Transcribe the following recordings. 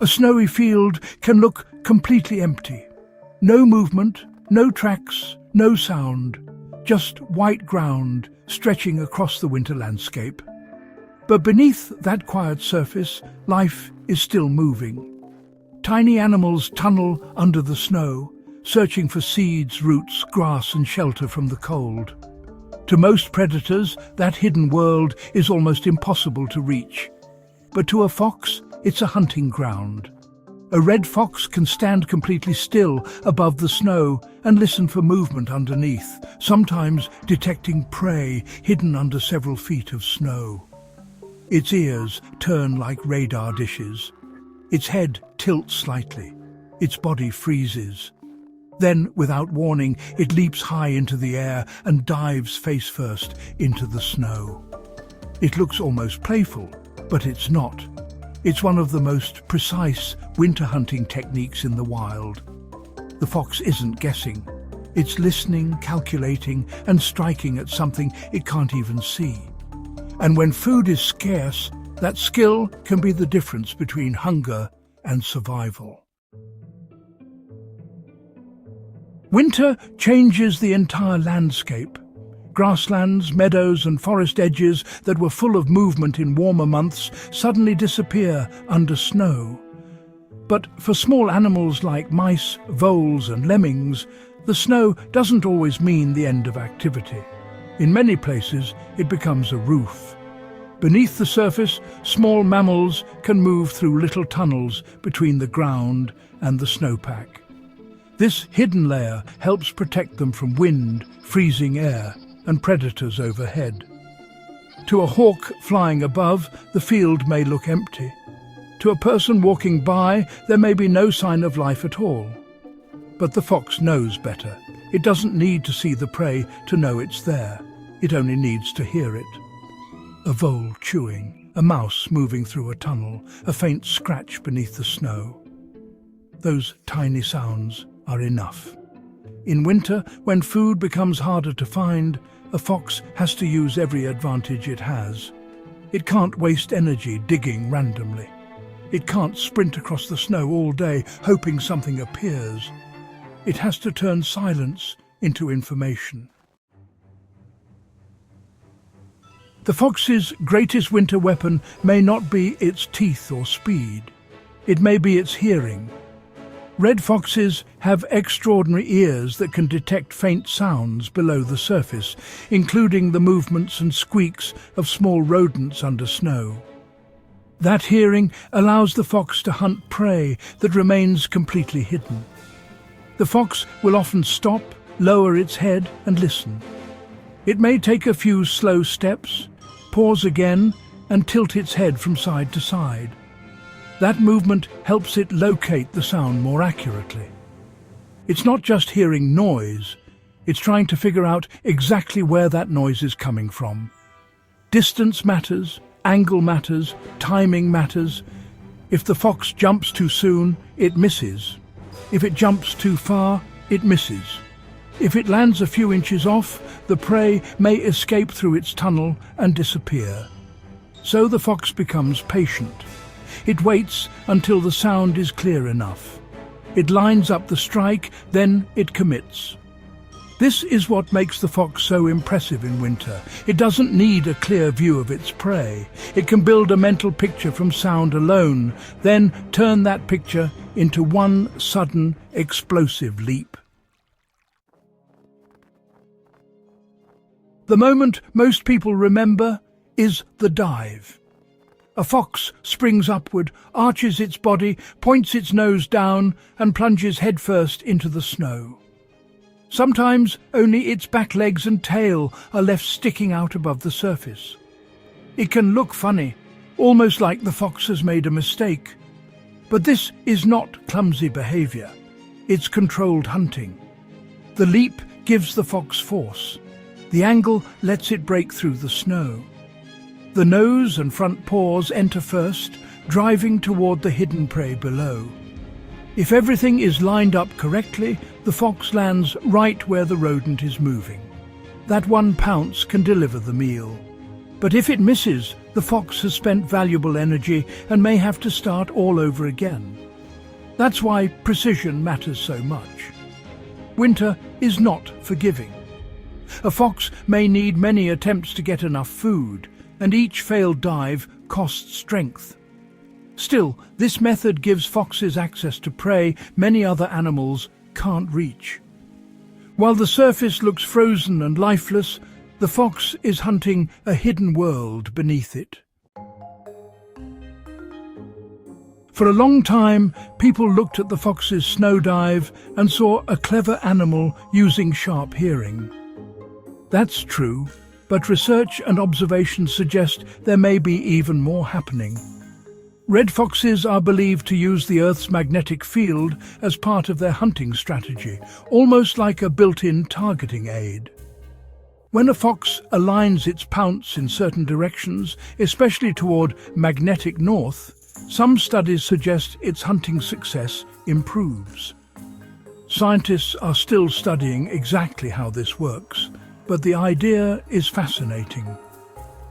A snowy field can look completely empty. No movement, no tracks, no sound, just white ground stretching across the winter landscape. But beneath that quiet surface, life is still moving. Tiny animals tunnel under the snow, searching for seeds, roots, grass and shelter from the cold. To most predators, that hidden world is almost impossible to reach. But to a fox, it's a hunting ground. A red fox can stand completely still above the snow and listen for movement underneath, sometimes detecting prey hidden under several feet of snow. Its ears turn like radar dishes. Its head tilts slightly. Its body freezes. Then, without warning, it leaps high into the air and dives face first into the snow. It looks almost playful, but it's not. It's one of the most precise winter hunting techniques in the wild. The fox isn't guessing. It's listening, calculating, and striking at something it can't even see. And when food is scarce, that skill can be the difference between hunger and survival. Winter changes the entire landscape. Grasslands, meadows and forest edges that were full of movement in warmer months suddenly disappear under snow. But for small animals like mice, voles and lemmings, the snow doesn't always mean the end of activity. In many places, it becomes a roof. Beneath the surface, small mammals can move through little tunnels between the ground and the snowpack. This hidden layer helps protect them from wind, freezing air, and predators overhead. To a hawk flying above, the field may look empty. To a person walking by, there may be no sign of life at all. But the fox knows better. It doesn't need to see the prey to know it's there. It only needs to hear it. A vole chewing, a mouse moving through a tunnel, a faint scratch beneath the snow. Those tiny sounds are enough. In winter, when food becomes harder to find, a fox has to use every advantage it has. It can't waste energy digging randomly. It can't sprint across the snow all day hoping something appears. It has to turn silence into information. The fox's greatest winter weapon may not be its teeth or speed. It may be its hearing. Red foxes have extraordinary ears that can detect faint sounds below the surface, including the movements and squeaks of small rodents under snow. That hearing allows the fox to hunt prey that remains completely hidden. The fox will often stop, lower its head and listen. It may take a few slow steps, pause again and tilt its head from side to side. That movement helps it locate the sound more accurately. It's not just hearing noise, it's trying to figure out exactly where that noise is coming from. Distance matters, angle matters, timing matters. If the fox jumps too soon, it misses. If it jumps too far, it misses. If it lands a few inches off, the prey may escape through its tunnel and disappear. So the fox becomes patient. It waits until the sound is clear enough. It lines up the strike, then it commits. This is what makes the fox so impressive in winter. It doesn't need a clear view of its prey. It can build a mental picture from sound alone, then turn that picture into one sudden, explosive leap. The moment most people remember is the dive. A fox springs upward, arches its body, points its nose down and plunges headfirst into the snow. Sometimes only its back legs and tail are left sticking out above the surface. It can look funny, almost like the fox has made a mistake. But this is not clumsy behavior. It's controlled hunting. The leap gives the fox force. The angle lets it break through the snow. The nose and front paws enter first, driving toward the hidden prey below. If everything is lined up correctly, the fox lands right where the rodent is moving. That one pounce can deliver the meal. But if it misses, the fox has spent valuable energy and may have to start all over again. That's why precision matters so much. Winter is not forgiving. A fox may need many attempts to get enough food, and each failed dive costs strength. Still, this method gives foxes access to prey many other animals can't reach. While the surface looks frozen and lifeless, the fox is hunting a hidden world beneath it. For a long time, people looked at the fox's snow dive and saw a clever animal using sharp hearing. That's true, but research and observation suggest there may be even more happening. Red foxes are believed to use the Earth's magnetic field as part of their hunting strategy, almost like a built-in targeting aid. When a fox aligns its pounce in certain directions, especially toward magnetic north, some studies suggest its hunting success improves. Scientists are still studying exactly how this works, but the idea is fascinating.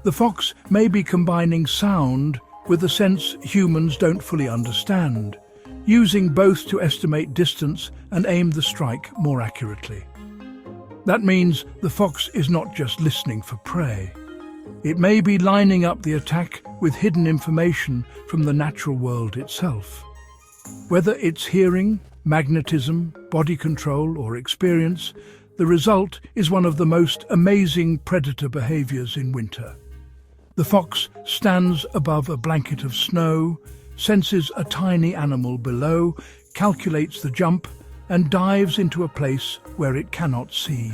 The fox may be combining sound with a sense humans don't fully understand, using both to estimate distance and aim the strike more accurately. That means the fox is not just listening for prey. It may be lining up the attack with hidden information from the natural world itself. Whether it's hearing, magnetism, body control, or experience, the result is one of the most amazing predator behaviors in winter. The fox stands above a blanket of snow, senses a tiny animal below, calculates the jump, and dives into a place where it cannot see.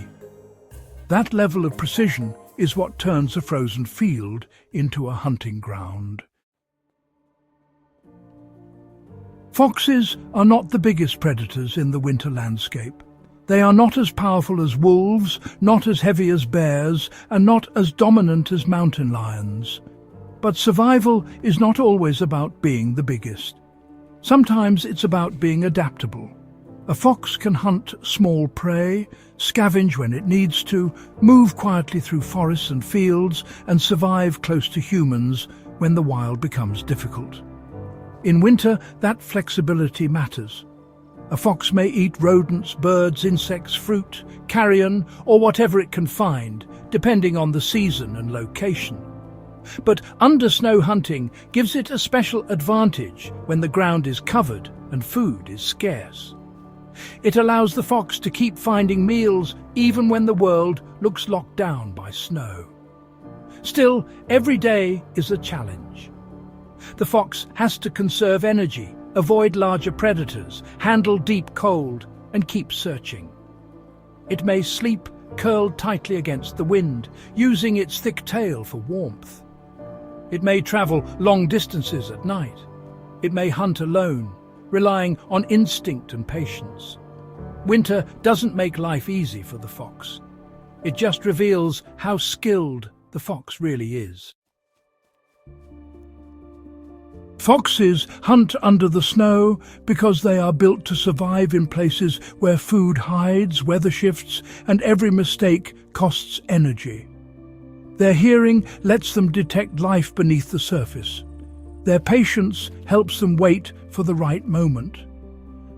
That level of precision is what turns a frozen field into a hunting ground. Foxes are not the biggest predators in the winter landscape. They are not as powerful as wolves, not as heavy as bears, and not as dominant as mountain lions. But survival is not always about being the biggest. Sometimes it's about being adaptable. A fox can hunt small prey, scavenge when it needs to, move quietly through forests and fields, and survive close to humans when the wild becomes difficult. In winter, that flexibility matters. A fox may eat rodents, birds, insects, fruit, carrion, or whatever it can find, depending on the season and location. But under-snow hunting gives it a special advantage when the ground is covered and food is scarce. It allows the fox to keep finding meals even when the world looks locked down by snow. Still, every day is a challenge. The fox has to conserve energy, avoid larger predators, handle deep cold, and keep searching. It may sleep curled tightly against the wind, using its thick tail for warmth. It may travel long distances at night. It may hunt alone, relying on instinct and patience. Winter doesn't make life easy for the fox. It just reveals how skilled the fox really is. Foxes hunt under the snow because they are built to survive in places where food hides, weather shifts, and every mistake costs energy. Their hearing lets them detect life beneath the surface. Their patience helps them wait for the right moment.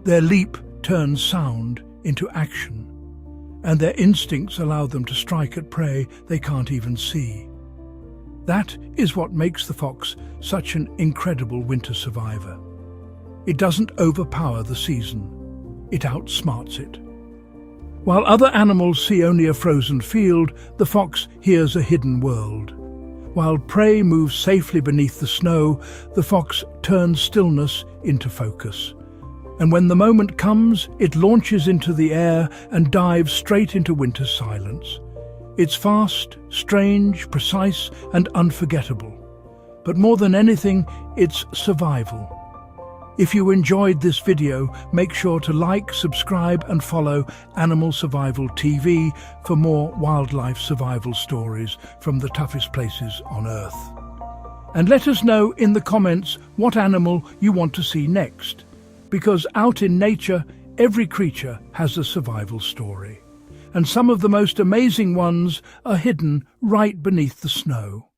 Their leap turns sound into action, and their instincts allow them to strike at prey they can't even see. That is what makes the fox such an incredible winter survivor. It doesn't overpower the season, it outsmarts it. While other animals see only a frozen field, the fox hears a hidden world. While prey moves safely beneath the snow, the fox turns stillness into focus. And when the moment comes, it launches into the air and dives straight into winter's silence. It's fast, strange, precise, and unforgettable. But more than anything, it's survival. If you enjoyed this video, make sure to like, subscribe, and follow Animal Survival TV for more wildlife survival stories from the toughest places on Earth. And let us know in the comments what animal you want to see next, because out in nature, every creature has a survival story. And some of the most amazing ones are hidden right beneath the snow.